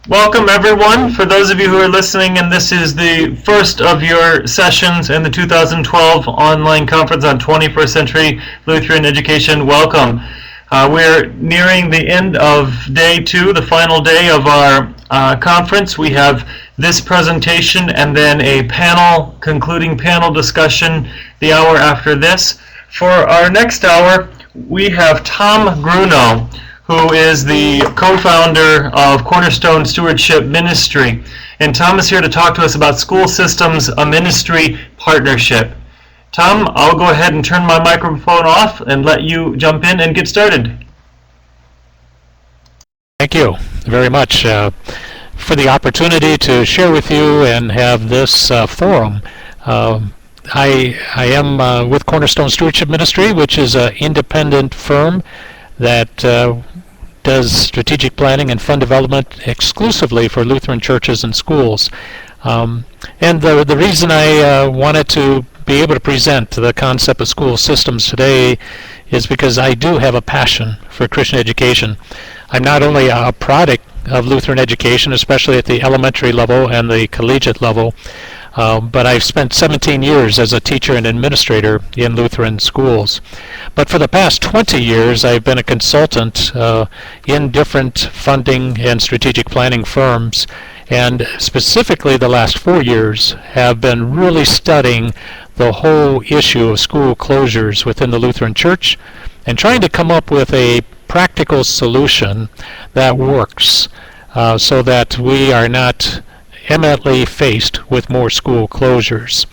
Welcome, everyone. For those of you who are listening, and this is the first of your sessions in the 2012 online conference on 21st Century Lutheran Education, welcome. We're nearing the end of day 2, the final day of our conference. We have this presentation and then a concluding panel discussion the hour after this. For our next hour, we have Tom Grunow, who is the co-founder of Cornerstone Stewardship Ministry. And Tom is here to talk to us about School Systems, a Ministry Partnership. Tom, I'll go ahead and turn my microphone off and let you jump in and get started. Thank you very much for the opportunity to share with you and have this forum. I am with Cornerstone Stewardship Ministry, which is an independent firm that does strategic planning and fund development exclusively for Lutheran churches and schools. And the reason I wanted to be able to present the concept of school systems today is because I do have a passion for Christian education. I'm not only a product of Lutheran education, especially at the elementary level and the collegiate level, but I've spent 17 years as a teacher and administrator in Lutheran schools. But for the past 20 years, I've been a consultant in different funding and strategic planning firms, and specifically the last 4 years have been really studying the whole issue of school closures within the Lutheran Church and trying to come up with a practical solution that works so that we are not imminently faced with more school closures.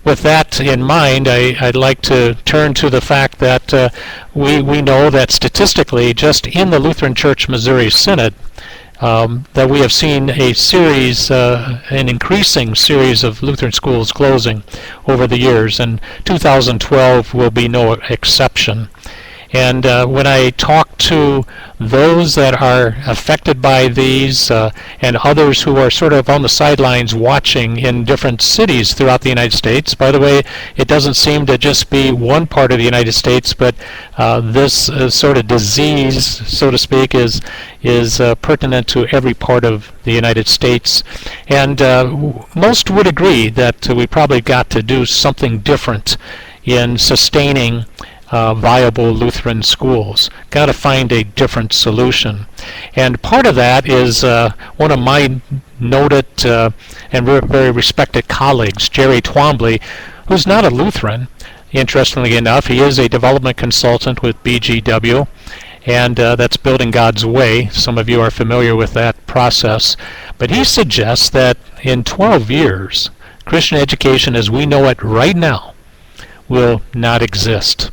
With that in mind, I'd like to turn to the fact that we know that statistically, just in the Lutheran Church Missouri Synod, that we have seen a series, an increasing series of Lutheran schools closing over the years, and 2012 will be no exception. And when I talk to those that are affected by these and others who are sort of on the sidelines watching in different cities throughout the United States, by the way, it doesn't seem to just be one part of the United States, but this sort of disease, so to speak, is pertinent to every part of the United States. And most would agree that we probably got to do something different in sustaining viable Lutheran schools. Got to find a different solution. And part of that is one of my noted and very respected colleagues, Jerry Twombly, who's not a Lutheran. Interestingly enough, he is a development consultant with BGW, and that's Building God's Way. Some of you are familiar with that process. But he suggests that in 12 years, Christian education as we know it right now will not exist.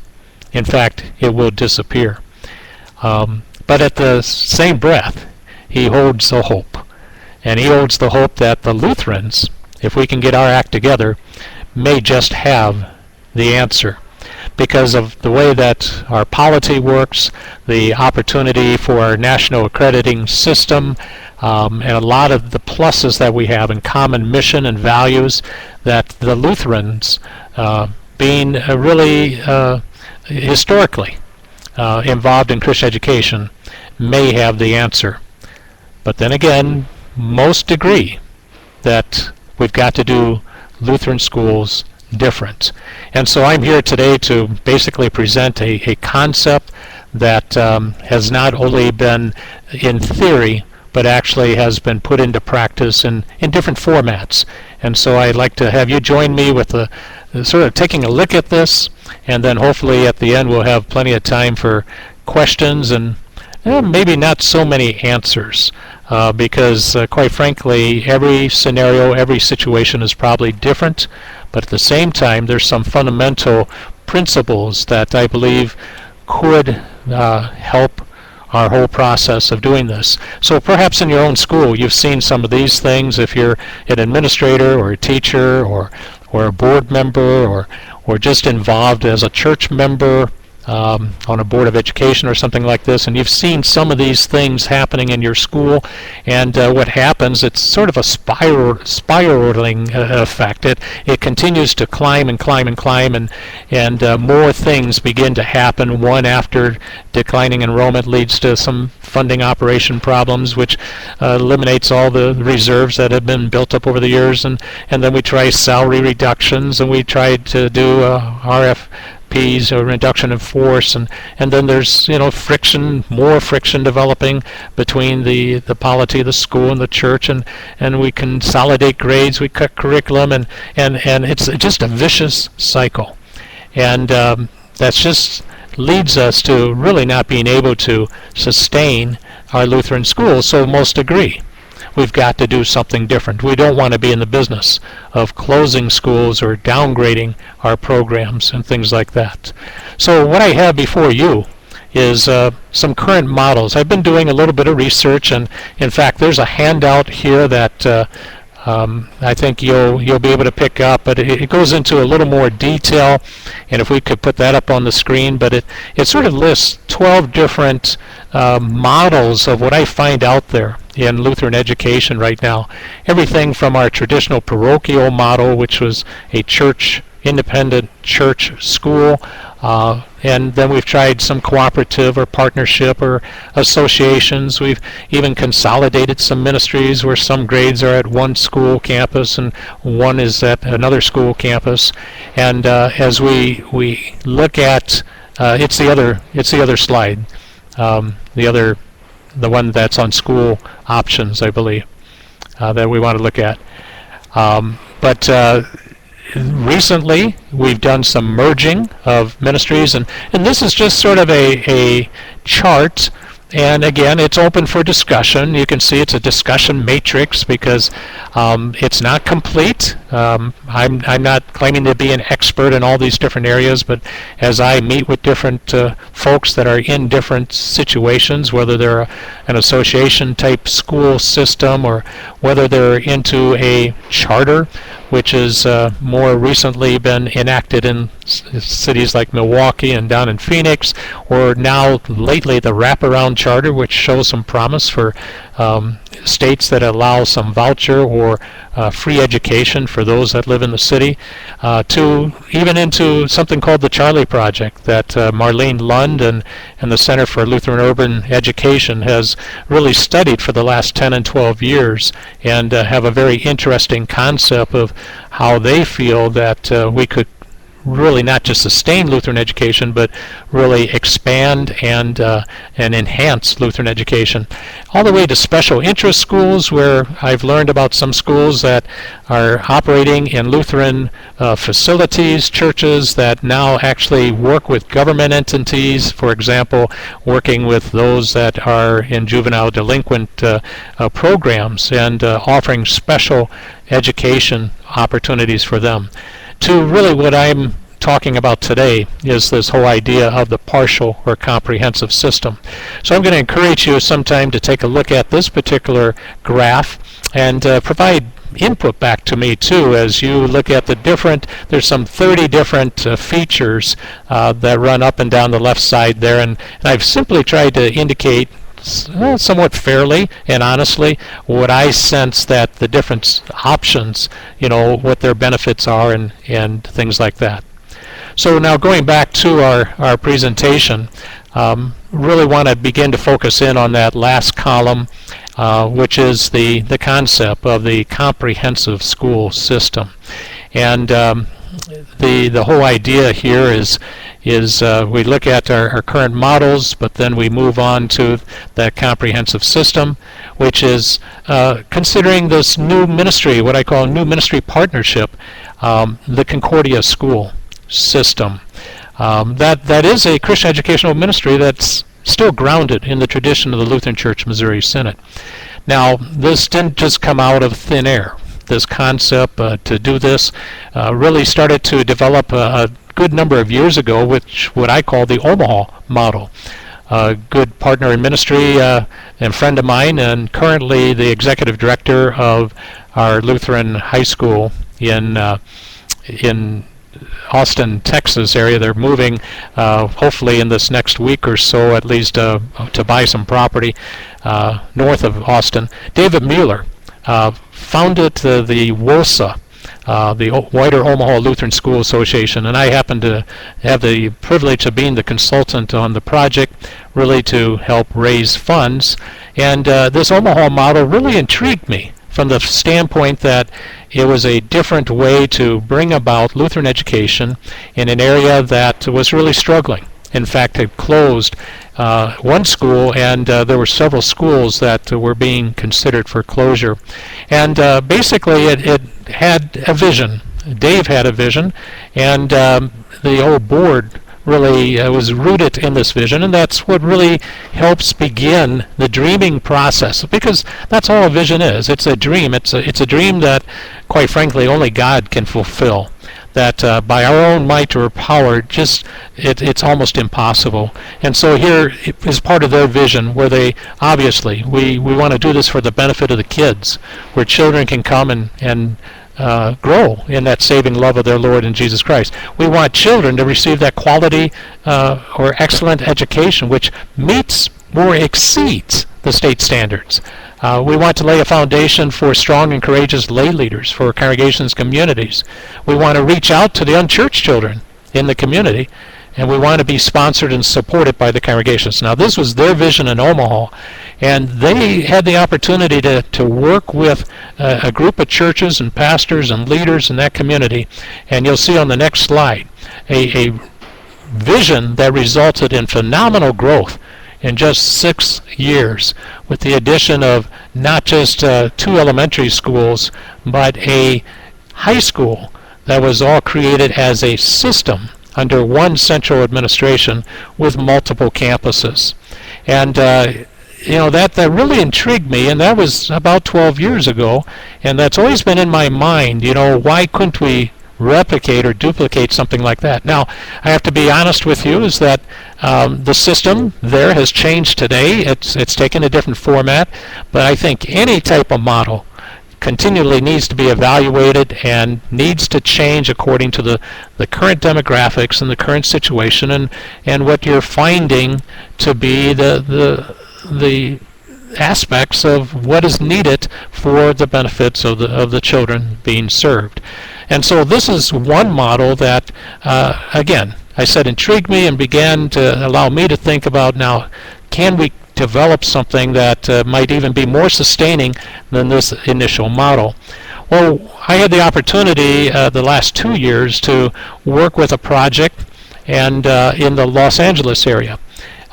In fact, it will disappear. But at the same breath, he holds the hope. And he holds the hope that the Lutherans, if we can get our act together, may just have the answer. Because of the way that our polity works, the opportunity for our national accrediting system, and a lot of the pluses that we have in common mission and values, that the Lutherans, being really historically involved in Christian education, may have the answer. But then again, most agree that we've got to do Lutheran schools different. And so I'm here today to basically present a concept that has not only been in theory, but actually has been put into practice in different formats. And so I'd like to have you join me with sort of taking a look at this, and then hopefully at the end we'll have plenty of time for questions and maybe not so many answers, because quite frankly, every scenario, every situation is probably different, but at the same time there's some fundamental principles that I believe could help our whole process of doing this. So perhaps in your own school you've seen some of these things if you're an administrator or a teacher or a board member or just involved as a church member on a board of education or something like this, and you've seen some of these things happening in your school, and what happens, it's sort of a spiraling effect. It continues to climb and climb and climb, and more things begin to happen. One after declining enrollment leads to some funding operation problems, which eliminates all the reserves that have been built up over the years, and then we try salary reductions, and we tried to do RFPs, or reduction in force, and then there's more friction developing between the polity of the school and the church, and we consolidate grades, we cut curriculum, and it's just a vicious cycle, and that's just leads us to really not being able to sustain our Lutheran schools. So most agree we've got to do something different. We don't want to be in the business of closing schools or downgrading our programs and things like that. So what I have before you is some current models. I've been doing a little bit of research, and in fact there's a handout here that I think you'll be able to pick up, but it goes into a little more detail, and if we could put that up on the screen, but it sort of lists 12 different models of what I find out there in Lutheran education right now. Everything from our traditional parochial model, which was a independent church school, and then we've tried some cooperative or partnership or associations. We've even consolidated some ministries where some grades are at one school campus and one is at another school campus. And as we look at it's the other slide, the one that's on school options, I believe, that we want to look at. But recently we've done some merging of ministries, and this is just sort of a chart, and again it's open for discussion. You can see it's a discussion matrix because it's not complete. I'm not claiming to be an expert in all these different areas, but as I meet with different folks that are in different situations, whether they're an association type school system or whether they're into a charter, which has more recently been enacted in cities like Milwaukee and down in Phoenix, or now lately the wraparound charter, which shows some promise for states that allow some voucher or free education for those that live in the city, to even into something called the Charlie Project that Marlene Lund and the Center for Lutheran Urban Education has really studied for the last 10 and 12 years, and have a very interesting concept of how they feel that we could really not just sustain Lutheran education, but really expand and enhance Lutheran education. All the way to special interest schools, where I've learned about some schools that are operating in Lutheran facilities, churches that now actually work with government entities, for example, working with those that are in juvenile delinquent programs and offering special education opportunities for them. To really what I'm talking about today is this whole idea of the partial or comprehensive system. So I'm going to encourage you sometime to take a look at this particular graph and provide input back to me too as you look at the different, there's some 30 different features that run up and down the left side there, and I've simply tried to indicate somewhat fairly and honestly what I sense that the different options, what their benefits are and things like that. So now going back to our presentation, really want to begin to focus in on that last column, which is the concept of the comprehensive school system. And the whole idea here is we look at our current models, but then we move on to that comprehensive system, which is considering this new ministry, what I call new ministry partnership, the Concordia School System. That is a Christian educational ministry that's still grounded in the tradition of the Lutheran Church Missouri Synod. Now, this didn't just come out of thin air. This concept to do this really started to develop a good number of years ago, which what I call the Omaha model. A good partner in ministry and friend of mine, and currently the executive director of our Lutheran high school in Austin, Texas area. They're moving, hopefully in this next week or so, at least, to buy some property north of Austin. David Mueller founded the WOSA, the Wider Omaha Lutheran School Association, and I happen to have the privilege of being the consultant on the project, really to help raise funds. And this Omaha model really intrigued me from the standpoint that it was a different way to bring about Lutheran education in an area that was really struggling. In fact, had closed one school, and there were several schools that were being considered for closure. And basically, it had a vision. Dave had a vision, and the whole board really was rooted in this vision, and that's what really helps begin the dreaming process, because that's all a vision is. It's a dream. It's a dream that, quite frankly, only God can fulfill. That by our own might or power, it's almost impossible. And so here is part of their vision, where they obviously we want to do this for the benefit of the kids, where children can come and grow in that saving love of their Lord and Jesus Christ. We want children to receive that quality or excellent education which meets or exceeds the state standards. We want to lay a foundation for strong and courageous lay leaders for congregations, communities. We want to reach out to the unchurched children in the community, and we want to be sponsored and supported by the congregations. Now, this was their vision in Omaha, and they had the opportunity to work with a group of churches and pastors and leaders in that community, and you'll see on the next slide a vision that resulted in phenomenal growth in just 6 years, with the addition of not just 2 elementary schools, but a high school that was all created as a system under one central administration with multiple campuses. And that really intrigued me, and that was about 12 years ago, and that's always been in my mind. Why couldn't we replicate or duplicate something like that? Now, I have to be honest with you, is that the system there has changed today. It's taken a different format, but I think any type of model continually needs to be evaluated and needs to change according to the current demographics and the current situation, and what you're finding to be the aspects of what is needed for the benefits of the children being served. And so this is one model that, again, I said intrigued me and began to allow me to think about, now, can we develop something that might even be more sustaining than this initial model? Well, I had the opportunity the last 2 years to work with a project and in the Los Angeles area.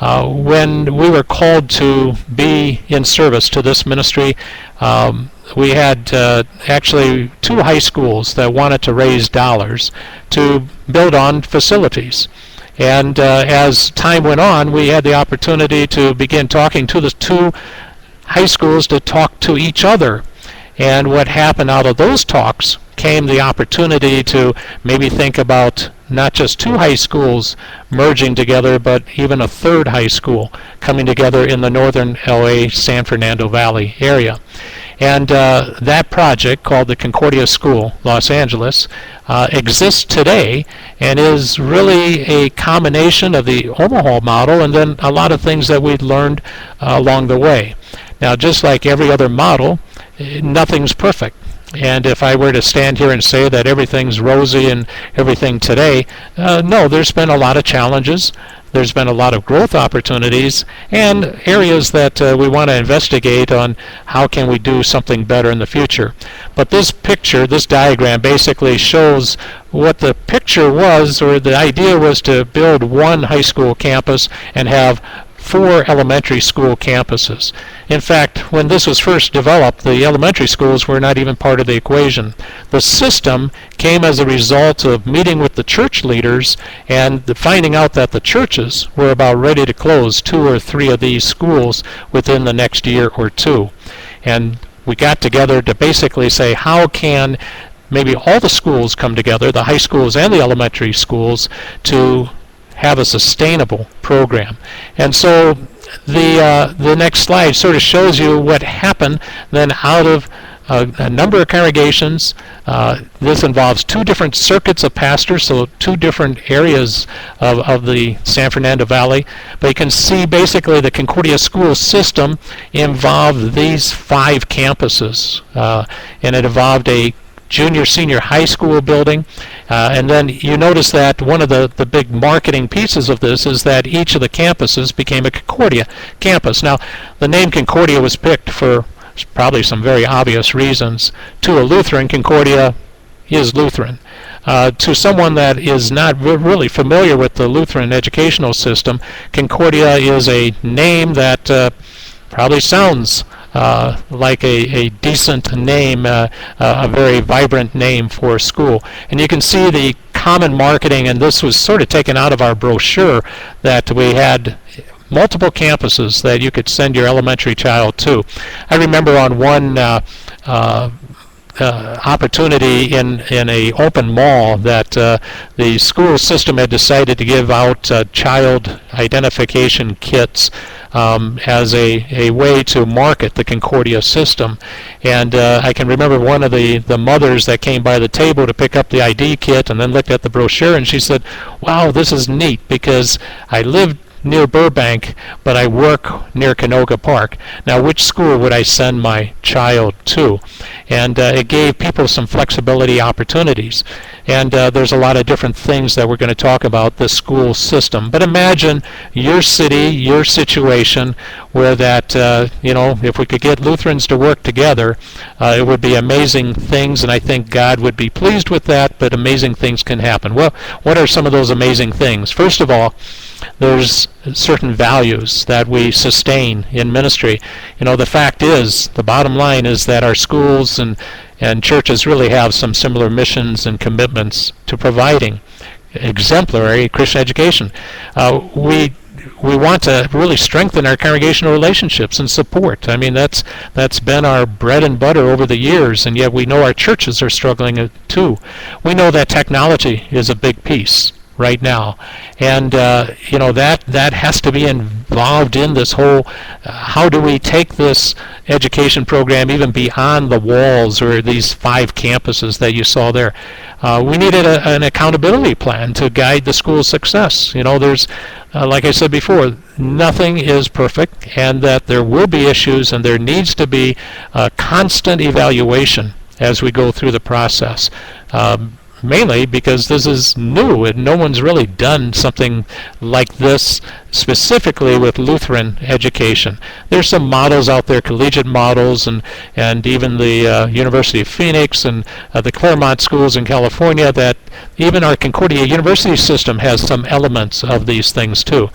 When we were called to be in service to this ministry, we had actually 2 high schools that wanted to raise dollars to build on facilities. And as time went on, we had the opportunity to begin talking to the 2 high schools to talk to each other. And what happened out of those talks came the opportunity to maybe think about not just 2 high schools merging together, but even a 3rd high school coming together in the northern LA San Fernando Valley area. And that project, called the Concordia School, Los Angeles, exists today and is really a combination of the Omaha model and then a lot of things that we'd learned along the way. Now, just like every other model, nothing's perfect. And if I were to stand here and say that everything's rosy and everything today, no, there's been a lot of challenges. There's been a lot of growth opportunities and areas that we want to investigate on how can we do something better in the future. But this picture, this diagram, basically shows what the picture was, or the idea was, to build one high school campus and have 4 elementary school campuses. In fact, when this was first developed, the elementary schools were not even part of the equation. The system came as a result of meeting with the church leaders and finding out that the churches were about ready to close 2 or 3 of these schools within the next year or 2. And we got together to basically say, how can maybe all the schools come together, the high schools and the elementary schools, to have a sustainable program. And so the next slide sort of shows you what happened then out of a number of congregations. This involves 2 different circuits of pastors, so 2 different areas of the San Fernando Valley. But you can see basically the Concordia school system involved these 5 campuses, and it involved a junior senior high school building, and then you notice that one of the big marketing pieces of this is that each of the campuses became a Concordia campus. Now, the name Concordia was picked for probably some very obvious reasons. To a Lutheran, Concordia is Lutheran. To someone that is not really familiar with the Lutheran educational system, Concordia is a name that probably sounds like a decent name, a very vibrant name for a school. And you can see the common marketing, and this was sort of taken out of our brochure, that we had multiple campuses that you could send your elementary child to. I remember on one opportunity in a open mall that the school system had decided to give out child identification kits as a way to market the Concordia system. And I can remember one of the mothers that came by the table to pick up the ID kit and then looked at the brochure, and she said, "Wow, this is neat because I live near Burbank, but I work near Canoga Park. Now, which school would I send my child to?" And it gave people some flexibility opportunities. And there's a lot of different things that we're going to talk about the school system. But imagine your city, your situation, where that, if we could get Lutherans to work together, it would be amazing things, and I think God would be pleased with that, but amazing things can happen. Well, what are some of those amazing things? First of all, there's certain values that we sustain in ministry. The fact is, the bottom line is that our schools and churches really have some similar missions and commitments to providing exemplary Christian education. We want to really strengthen our congregational relationships and support. I mean, that's been our bread and butter over the years, and yet we know our churches are struggling too. We know that technology is a big piece right now, and that has to be involved in this whole how do we take this education program even beyond the walls or these 5 campuses that you saw there. We needed an accountability plan to guide the school's success. There's like I said before, nothing is perfect, and that there will be issues, and there needs to be constant evaluation as we go through the process. Mainly because this is new and no one's really done something like this specifically with Lutheran education. There's some models out there, collegiate models, and even the University of Phoenix and the Claremont schools in California, that even our Concordia University system has some elements of these things too.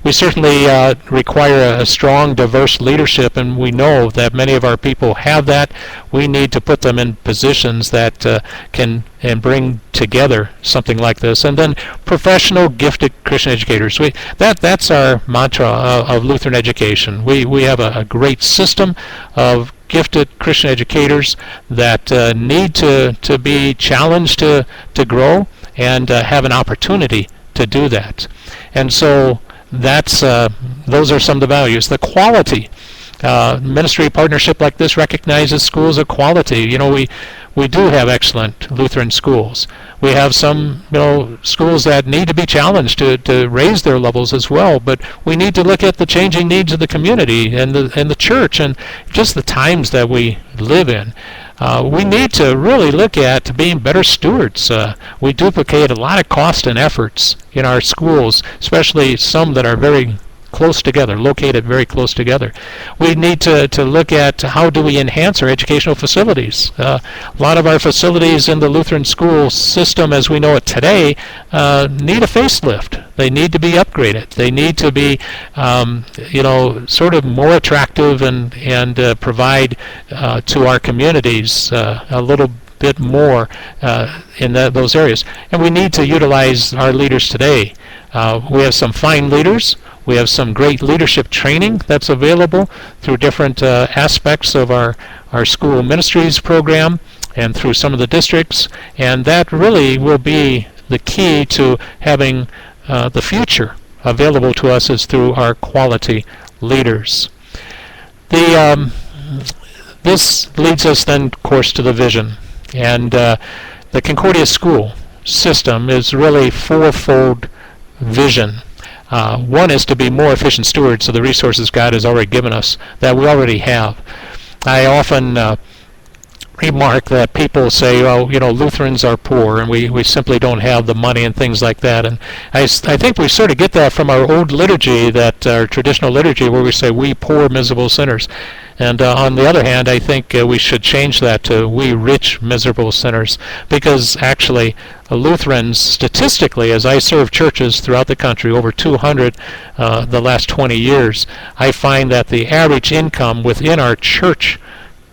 We certainly require a strong, diverse leadership, and we know that many of our people have that. We need to put them in positions that can and bring together something like this. And then professional, gifted Christian educators. That's our mantra of Lutheran education. We have a great system of gifted Christian educators that need to be challenged to grow and have an opportunity to do that. And so those are some of the values. The quality. Ministry partnership like this recognizes schools of quality. We do have excellent Lutheran schools. We have some schools that need to be challenged to raise their levels as well, but we need to look at the changing needs of the community and the church and just the times that we live in. We need to really look at being better stewards. We duplicate a lot of cost and efforts in our schools, especially some that are very close together, located very close together. We need to look at how do we enhance our educational facilities. A lot of our facilities in the Lutheran school system as we know it today need a facelift. They need to be upgraded. They need to be sort of more attractive and provide to our communities a little bit more in those areas. And we need to utilize our leaders today. We have some fine leaders. We have some great leadership training that's available through different aspects of our school ministries program and through some of the districts, and that really will be the key to having the future available to us is through our quality leaders. This leads us then, of course, to the vision. And the Concordia School system is really fourfold vision. One is to be more efficient stewards of the resources God has already given us, that we already have. I often remark that people say, well, Lutherans are poor and we simply don't have the money and things like that. And I think we sort of get that from our old liturgy, that our traditional liturgy, where we say, we poor miserable sinners. And on the other hand, I think we should change that to we rich miserable sinners, because actually Lutherans, statistically, as I serve churches throughout the country, over 200 the last 20 years, I find that the average income within our church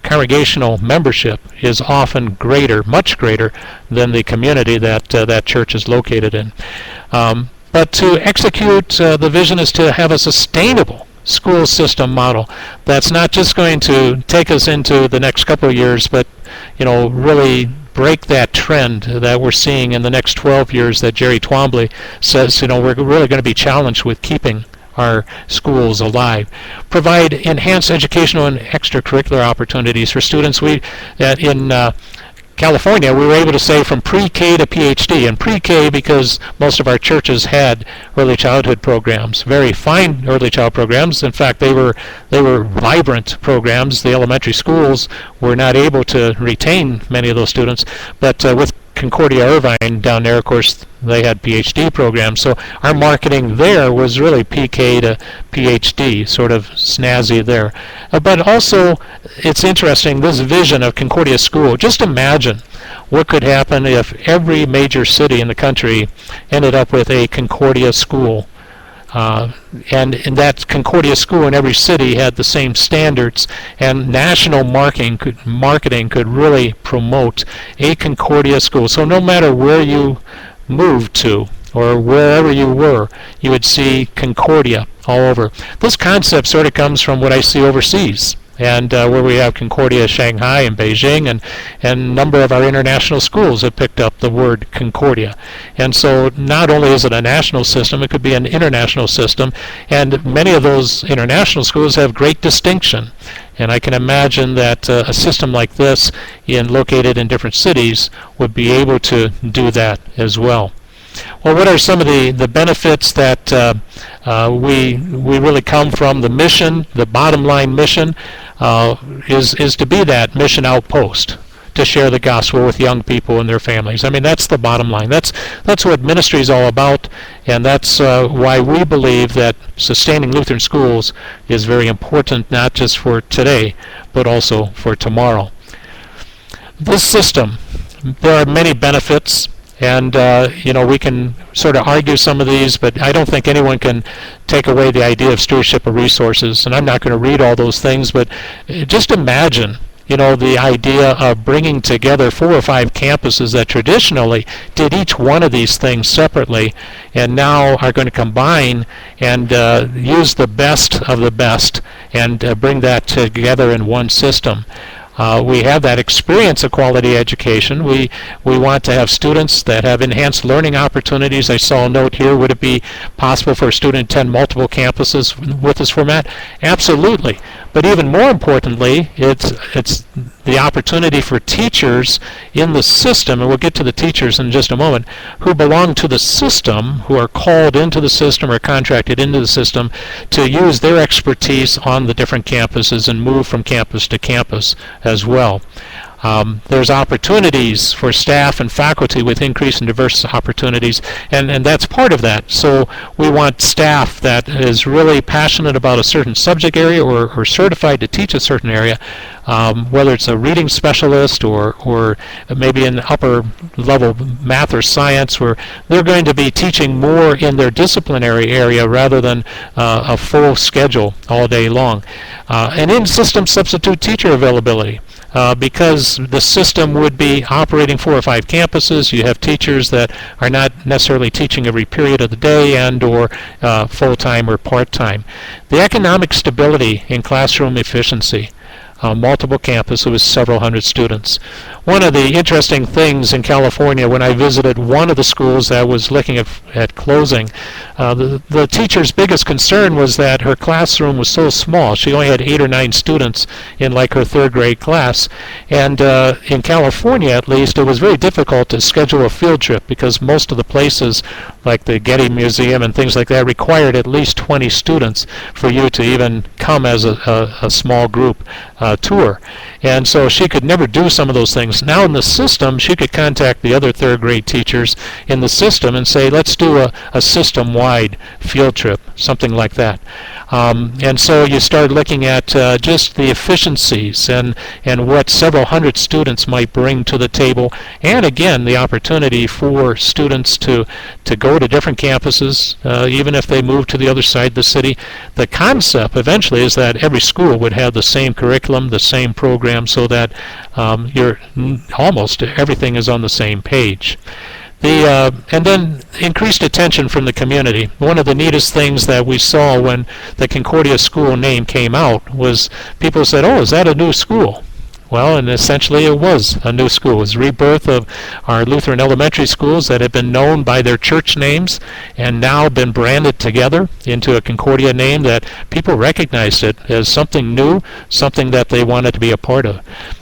congregational membership is often greater, much greater, than the community that that church is located in. But to execute the vision is to have a sustainable school system model that's not just going to take us into the next couple of years, but really break that trend that we're seeing in the next 12 years that Jerry Twombly says, we're really going to be challenged with keeping our schools alive. Provide enhanced educational and extracurricular opportunities for students. In California, we were able to say from pre-K to PhD, and pre-K because most of our churches had early childhood programs, very fine early child programs. In fact, they were vibrant programs. The elementary schools were not able to retain many of those students, but with Concordia Irvine down there, of course, they had PhD programs. So our marketing there was really PK to PhD, sort of snazzy there. But also, it's interesting, this vision of Concordia School. Just imagine what could happen if every major city in the country ended up with a Concordia School. And in that Concordia School in every city had the same standards, and national marketing could really promote a Concordia School. So no matter where you moved to or wherever you were, you would see Concordia all over. This concept sort of comes from what I see overseas, and where we have Concordia Shanghai and Beijing, and a number of our international schools have picked up the word Concordia. And so not only is it a national system, it could be an international system, and many of those international schools have great distinction. And I can imagine that a system like this, located in different cities, would be able to do that as well. Well, what are some of the benefits that we really come from? The mission, the bottom line mission, is to be that mission outpost, to share the gospel with young people and their families. I mean, that's the bottom line. That's what ministry is all about, and that's why we believe that sustaining Lutheran schools is very important, not just for today, but also for tomorrow. This system, there are many benefits. And, we can sort of argue some of these, but I don't think anyone can take away the idea of stewardship of resources. And I'm not going to read all those things, but just imagine, the idea of bringing together 4 or 5 campuses that traditionally did each one of these things separately, and now are going to combine and use the best of the best and bring that together in one system. We have that experience of quality education. We want to have students that have enhanced learning opportunities. I saw a note here, would it be possible for a student to attend multiple campuses with this format? Absolutely. But even more importantly, it's the opportunity for teachers in the system, and we'll get to the teachers in just a moment, who belong to the system, who are called into the system or contracted into the system, to use their expertise on the different campuses and move from campus to campus as well. There's opportunities for staff and faculty with increase in diverse opportunities, and that's part of that. So we want staff that is really passionate about a certain subject area or certified to teach a certain area, whether it's a reading specialist or maybe an upper level math or science, where they're going to be teaching more in their disciplinary area rather than a full schedule all day long. And in-system substitute teacher availability. Because the system would be operating 4 or 5 campuses, you have teachers that are not necessarily teaching every period of the day and or full-time or part-time. The economic stability in classroom efficiency. Multiple campuses with several hundred students. one of the interesting things in California when I visited one of the schools that was looking at closing, the teacher's biggest concern was that her classroom was so small. She only had 8 or 9 students in like her 3rd grade class. And in California, at least, it was very difficult to schedule a field trip because most of the places, like the Getty Museum and things like that, required at least 20 students for you to even come as a small group tour. And so she could never do some of those things. Now in the system, she could contact the other 3rd grade teachers in the system and say, let's do a system-wide field trip, something like that. And so you start looking at just the efficiencies and what several hundred students might bring to the table, and again the opportunity for students to go to different campuses, even if they move to the other side of the city. The concept eventually is that every school would have the same curriculum, the same program, so that almost everything is on the same page. And then increased attention from the community. One of the neatest things that we saw when the Concordia school name came out was people said, oh, is that a new school? Well, and essentially it was a new school. It was a rebirth of our Lutheran elementary schools that had been known by their church names and now been branded together into a Concordia name that people recognized it as something new, something that they wanted to be a part of.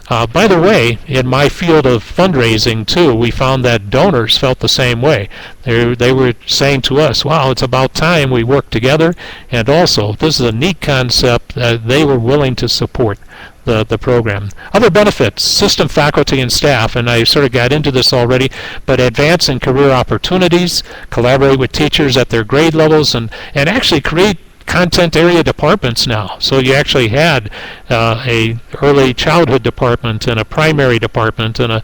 By the way, in my field of fundraising too, we found that donors felt the same way. They were saying to us, wow, it's about time we work together, and also this is a neat concept that they were willing to support the program. Other benefits, system faculty and staff, and I sort of got into this already, but advance in career opportunities, collaborate with teachers at their grade levels, and actually create content area departments now. So you actually had a early childhood department and a primary department and a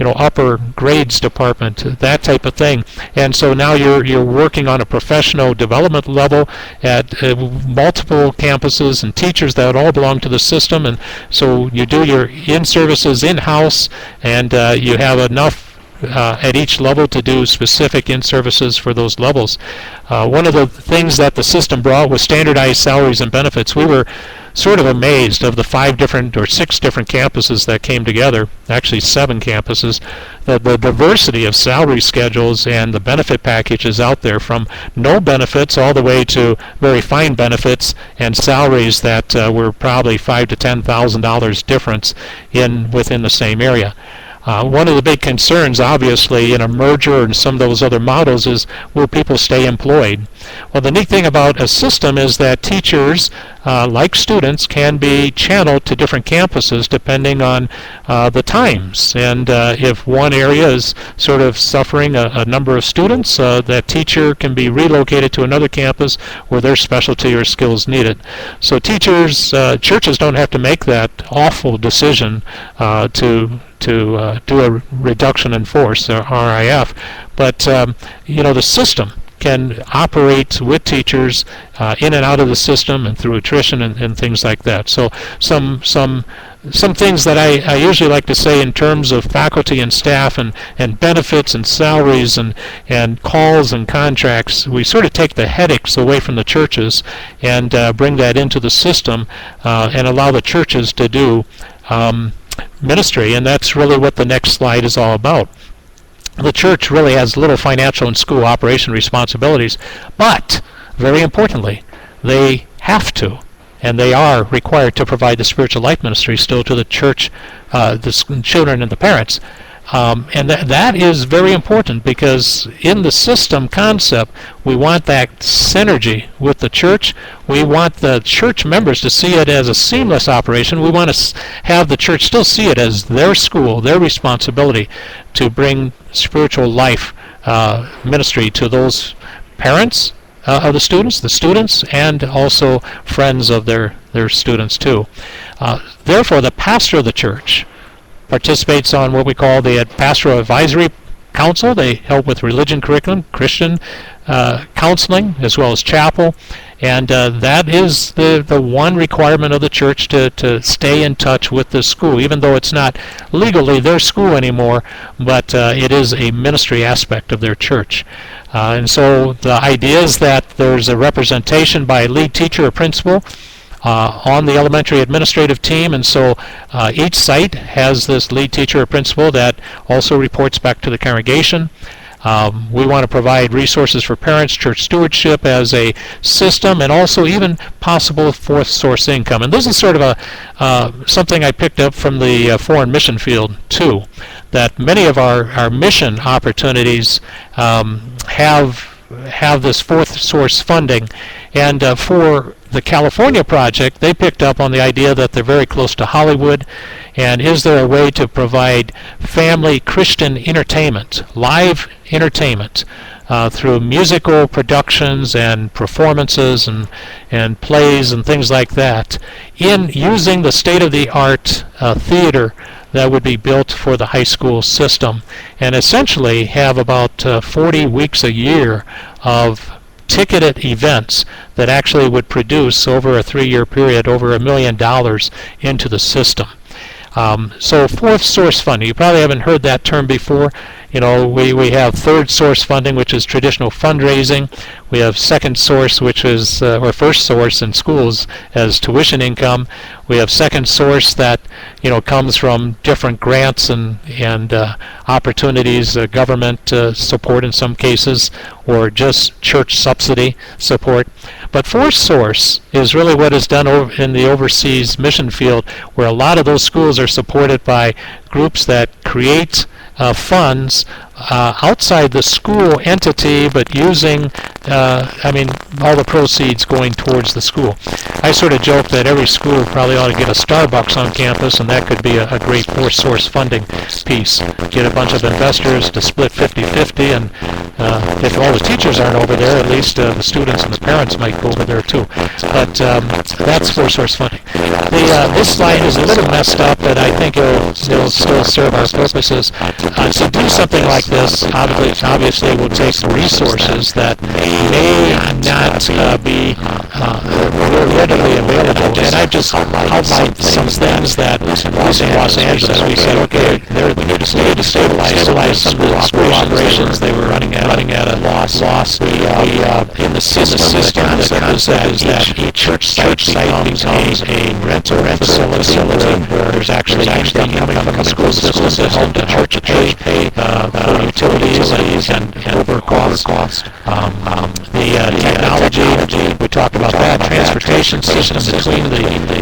upper grades department, that type of thing. And so now you're working on a professional development level at multiple campuses and teachers that all belong to the system. And so you do your in-services in-house, and you have enough at each level to do specific in-services for those levels. One of the things that the system brought was standardized salaries and benefits. We were sort of amazed of the 5 different or 6 different campuses that came together, actually 7 campuses, the diversity of salary schedules and the benefit packages out there, from no benefits all the way to very fine benefits and salaries that were probably $5,000 to $10,000 difference within the same area. One of the big concerns, obviously, in a merger and some of those other models is, will people stay employed? Well, the neat thing about a system is that teachers, like students, can be channeled to different campuses depending on the times. And if one area is sort of suffering a number of students, that teacher can be relocated to another campus where their specialty or skills needed. So churches don't have to make that awful decision to do a reduction in force, or RIF, but the system can operate with teachers in and out of the system and through attrition and things like that. So some things that I usually like to say in terms of faculty and staff and benefits and salaries and calls and contracts, we sort of take the headaches away from the churches and bring that into the system and allow the churches to do ministry, and that's really what the next slide is all about. The church really has little financial and school operation responsibilities, but very importantly, they have to, and they are required to provide the spiritual life ministry still to the church, the children and the parents. And that is very important, because in the system concept, we want that synergy with the church. We want the church members to see it as a seamless operation. We want to have the church still see it as their school, their responsibility to bring spiritual life ministry to those parents of the students, and also friends of their students too. Therefore, the pastor of the church participates on what we call the Pastoral Advisory Council. They help with religion curriculum, Christian counseling, as well as chapel, and that is the one requirement of the church to stay in touch with the school, even though it's not legally their school anymore, but it is a ministry aspect of their church. And so the idea is that there's a representation by a lead teacher or principal on the elementary administrative team, and so each site has this lead teacher or principal that also reports back to the congregation. We want to provide resources for parents, church stewardship as a system, and also even possible fourth source income. And this is sort of a something I picked up from the foreign mission field too, that many of our mission opportunities have this fourth source funding. And for the California project, they picked up on the idea that they're very close to Hollywood, and is there a way to provide family Christian entertainment, live entertainment, through musical productions and performances and plays and things like that, in using the state-of-the-art theater that would be built for the high school system, and essentially have about 40 weeks a year of ticketed events that actually would produce over a 3-year period over $1 million into the system. So fourth source funding, you probably haven't heard that term before. You know, we have third source funding, which is traditional fundraising. We have second source, which is, or first source in schools as tuition income. We have second source that, you know, comes from different grants and opportunities, government support in some cases, or just church subsidy support. But fourth source is really what is done in the overseas mission field, where a lot of those schools are supported by groups that create funds outside the school entity, but using, all the proceeds going towards the school. I sort of joke that every school probably ought to get a Starbucks on campus, and that could be a great fourth source funding piece. Get a bunch of investors to split 50-50, and if all the teachers aren't over there, at least the students and the parents might go over there too. But that's fourth source funding. This slide is a little messed up, but I think it'll still serve our purposes. To do something like this, obviously will take resources that may not be readily available. And I've just outlined some things that, at least in Los Angeles, we said, okay, we need to stabilize some of the school operations. They were running at a loss. In the system, the concept is that each church site becomes a rental facility where there's actually income coming from the school system to help the church pay for utilities and over cost. The technology, we talked about that. Transportation system between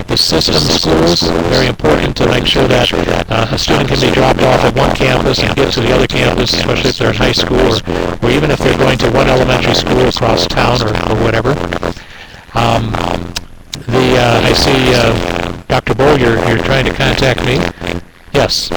the system schools, very important to make sure that a student can be dropped off at one campus and get to the other campus, especially if they're in high school, or even if they're going to one elementary school across town or whatever. I see Dr. Bull, you're trying to contact me. Yes.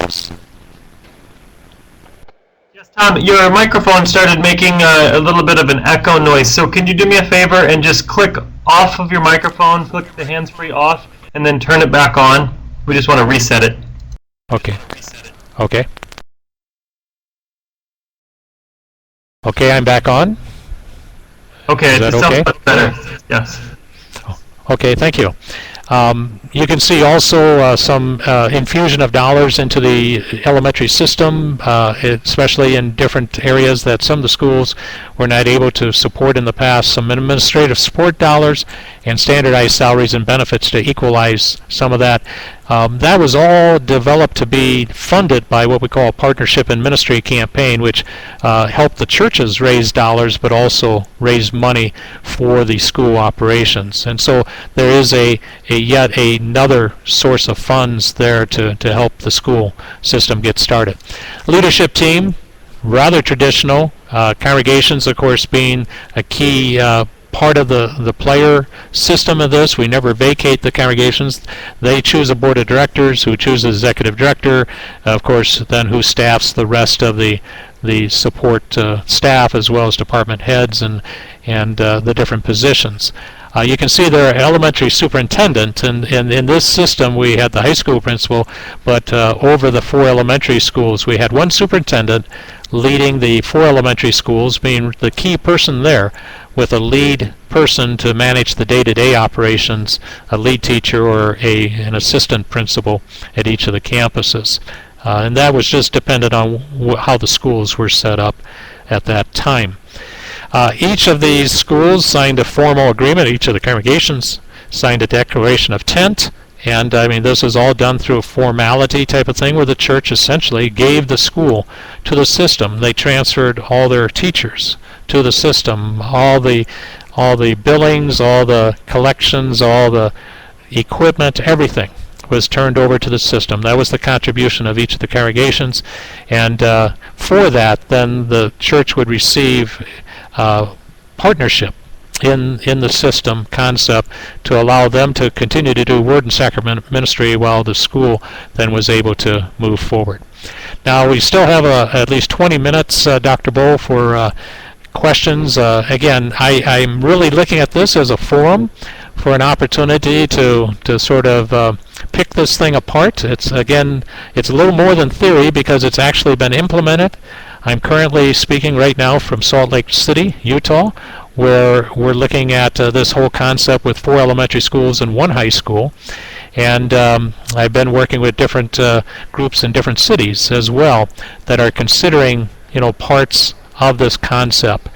Tom, your microphone started making a little bit of an echo noise, so can you do me a favor and just click off of your microphone, click the hands-free off, and then turn it back on? We just want to reset it. Okay. Okay. Okay, I'm back on. Okay, it sounds okay? much better. Yes. Okay, thank you. You can see also some infusion of dollars into the elementary system, especially in different areas that some of the schools were not able to support in the past. Some administrative support dollars and standardized salaries and benefits to equalize some of that. That was all developed to be funded by what we call a partnership and ministry campaign, which helped the churches raise dollars but also raise money for the school operations. And so there is yet another source of funds there to help the school system get started. Leadership team, rather traditional. Congregations, of course, being a key part of the player system of this. We never vacate the congregations. They choose a board of directors who choose an executive director, of course, then who staffs the rest of the support staff, as well as department heads and the different positions. You can see there are elementary superintendent, and in this system we had the high school principal, but over the 4 elementary schools we had one superintendent leading the 4 elementary schools, being the key person there, with a lead person to manage the day-to-day operations, a lead teacher or an assistant principal at each of the campuses. And that was just dependent on how the schools were set up at that time. Each of these schools signed a formal agreement, each of the congregations signed a declaration of intent. And I mean, this is all done through a formality type of thing where the church essentially gave the school to the system. They transferred all their teachers to the system, all the billings, all the collections, all the equipment, everything was turned over to the system. That was the contribution of each of the congregations, and for that, then the church would receive partnership in the system concept to allow them to continue to do word and sacrament ministry while the school then was able to move forward. Now we still have at least 20 minutes, Dr. Bowe, for questions. Again, I'm really looking at this as a forum for an opportunity to sort of pick this thing apart. It's a little more than theory because it's actually been implemented. I'm currently speaking right now from Salt Lake City, Utah, where we're looking at this whole concept with 4 elementary schools and 1 high school. And I've been working with different groups in different cities as well that are considering, parts of this concept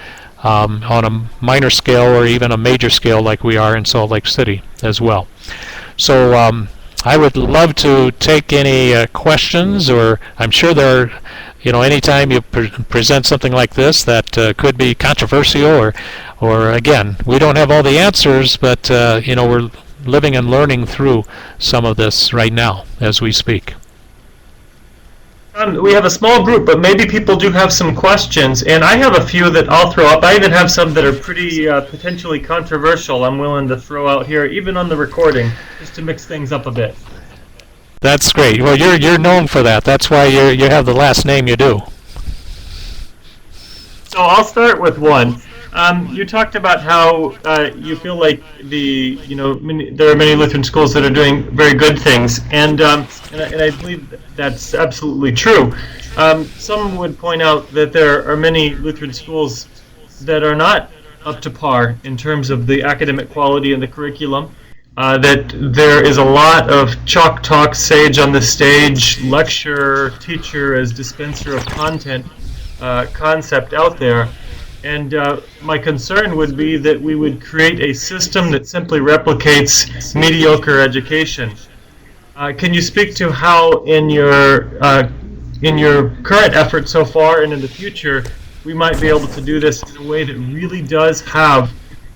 on a minor scale or even a major scale like we are in Salt Lake City as well. So I would love to take any questions, or I'm sure there are, anytime you present something like this that could be controversial, or again, we don't have all the answers, but we're living and learning through some of this right now as we speak. We have a small group, but maybe people do have some questions, and I have a few that I'll throw up. I even have some that are pretty potentially controversial I'm willing to throw out here, even on the recording, just to mix things up a bit. That's great. Well, you're known for that. That's why you have the last name you do. So I'll start with one. You talked about how you feel like there are many Lutheran schools that are doing very good things, and I believe that's absolutely true. Some would point out that there are many Lutheran schools that are not up to par in terms of the academic quality and the curriculum. That there is a lot of chalk talk, sage on the stage, lecture, teacher as dispenser of content concept out there. And my concern would be that we would create a system that simply replicates mediocre education. Can you speak to how in your current effort so far and in the future we might be able to do this in a way that really does have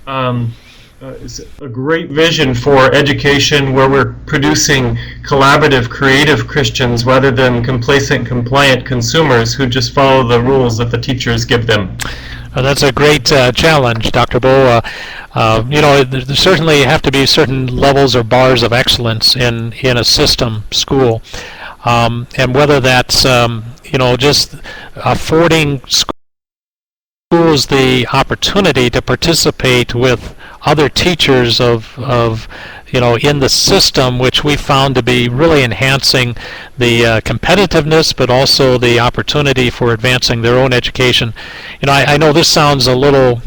a great vision for education, where we're producing collaborative, creative Christians rather than complacent, compliant consumers who just follow the rules that the teachers give them? That's a great challenge, Dr. Bowe. There certainly have to be certain levels or bars of excellence in a system school, and whether that's just affording schools the opportunity to participate with other teachers of in the system, which we found to be really enhancing the competitiveness, but also the opportunity for advancing their own education. I know this sounds a little,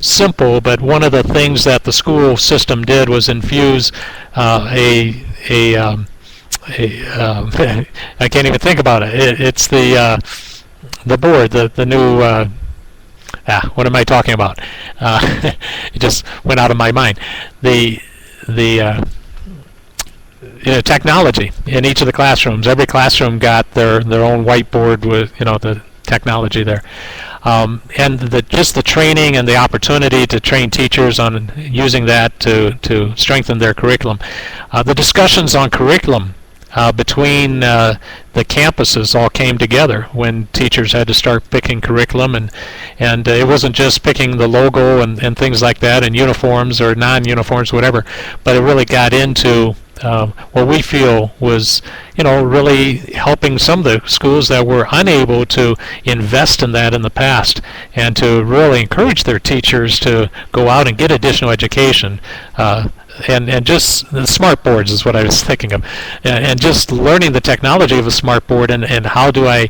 simple, but one of the things that the school system did was infuse I can't even think about it. It's the board, the new. What am I talking about? It just went out of my mind. The technology in each of the classrooms. Every classroom got their own whiteboard with the technology there, and just the training and the opportunity to train teachers on using that to strengthen their curriculum. The discussions on curriculum between the campuses all came together when teachers had to start picking curriculum, and it wasn't just picking the logo and things like that, and uniforms or non-uniforms, whatever, but it really got into what we feel was really helping some of the schools that were unable to invest in that in the past, and to really encourage their teachers to go out and get additional education. And just the smart boards is what I was thinking of, and just learning the technology of a smart board and how do I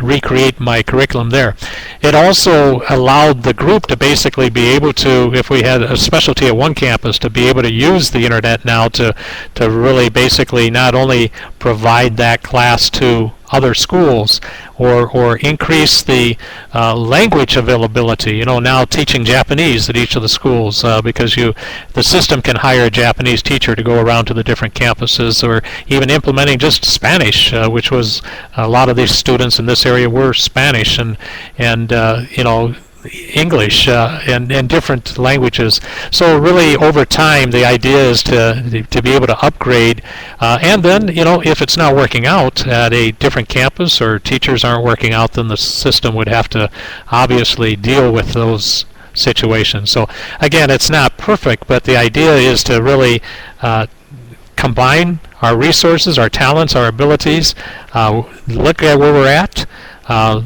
recreate my curriculum there. It also allowed the group to basically be able to, if we had a specialty at one campus, to be able to use the internet now to really basically not only provide that class to other schools, or increase the language availability. You know, now teaching Japanese at each of the schools because the system can hire a Japanese teacher to go around to the different campuses, or even implementing just Spanish, which was a lot of these students in this area were Spanish, and you know, English and different languages. So really, over time, the idea is to be able to upgrade, and then, you know, if it's not working out at a different campus or teachers aren't working out, then the system would have to obviously deal with those situations. So again, it's not perfect, but the idea is to really combine our resources, our talents, our abilities, look at where we're at.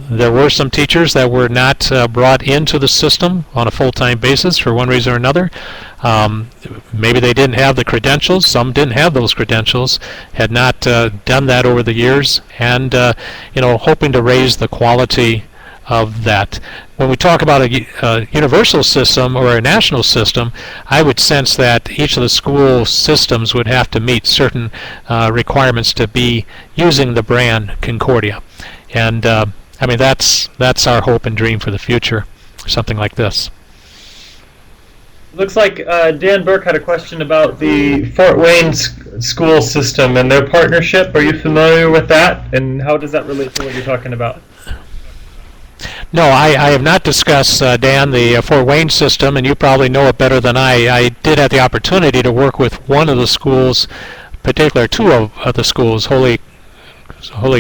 There were some teachers that were not brought into the system on a full-time basis for one reason or another. Maybe they didn't have the credentials. Some didn't have those credentials, had not done that over the years, and you know, hoping to raise the quality of that. When we talk about a universal system or a national system, I would sense that each of the school systems would have to meet certain requirements to be using the brand Concordia. And I mean, that's our hope and dream for the future, something like this. Looks like Dan Burke had a question about the Fort Wayne school system and their partnership. Are you familiar with that? And how does that relate to what you're talking about? No, I have not discussed, Dan, the Fort Wayne system, and you probably know it better than I. I did have the opportunity to work with one of the schools, particular two of the schools, Holy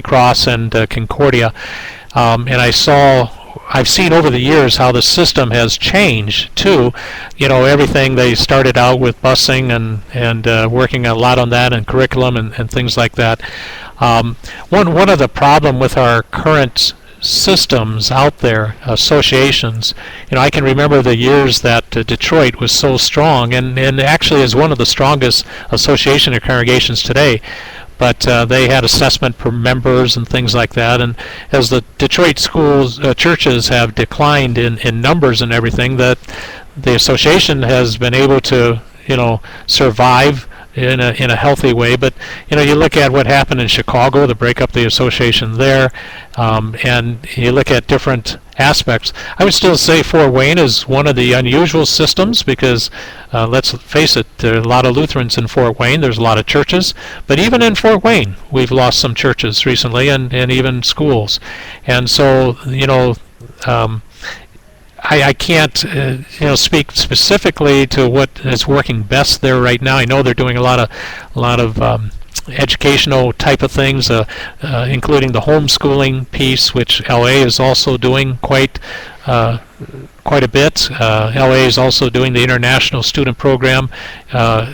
Cross and Concordia, and I've seen over the years how the system has changed too. You know, everything, they started out with busing and working a lot on that and curriculum and things like that. One of the problem with our current systems out there, associations, you know, I can remember the years that Detroit was so strong, and actually is one of the strongest association or congregations today. But they had assessment per members and things like that, and as the Detroit schools, churches have declined in numbers and everything, that the association has been able to, you know, survive in a healthy way. But you know, you look at what happened in Chicago, the break up the association there, and you look at different aspects. I would still say Fort Wayne is one of the unusual systems because let's face it, there are a lot of Lutherans in Fort Wayne. There's a lot of churches, but even in Fort Wayne, we've lost some churches recently, and even schools. And so, you know, I can't you know, speak specifically to what is working best there right now. I know they're doing a lot of educational type of things, including the homeschooling piece, which LA is also doing quite a bit. LA is also doing the international student program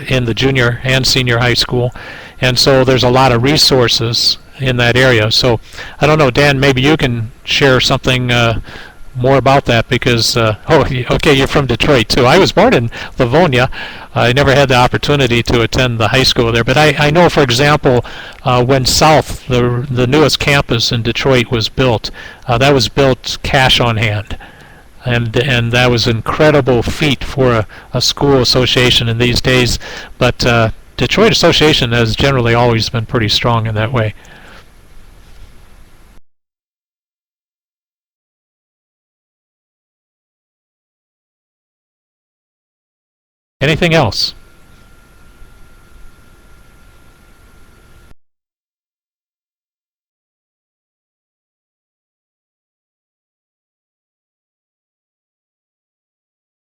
in the junior and senior high school, and so there's a lot of resources in that area. So I don't know, Dan, maybe you can share something more about that, because okay, you're from Detroit too. I was born in Livonia. I never had the opportunity to attend the high school there, but I know, for example, when South, the newest campus in Detroit, was built, that was built cash on hand, and that was an incredible feat for a school association in these days. But Detroit Association has generally always been pretty strong in that way. Anything else?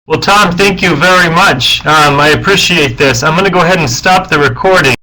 Well, Tom, thank you very much. I appreciate this. I'm going to go ahead and stop the recording.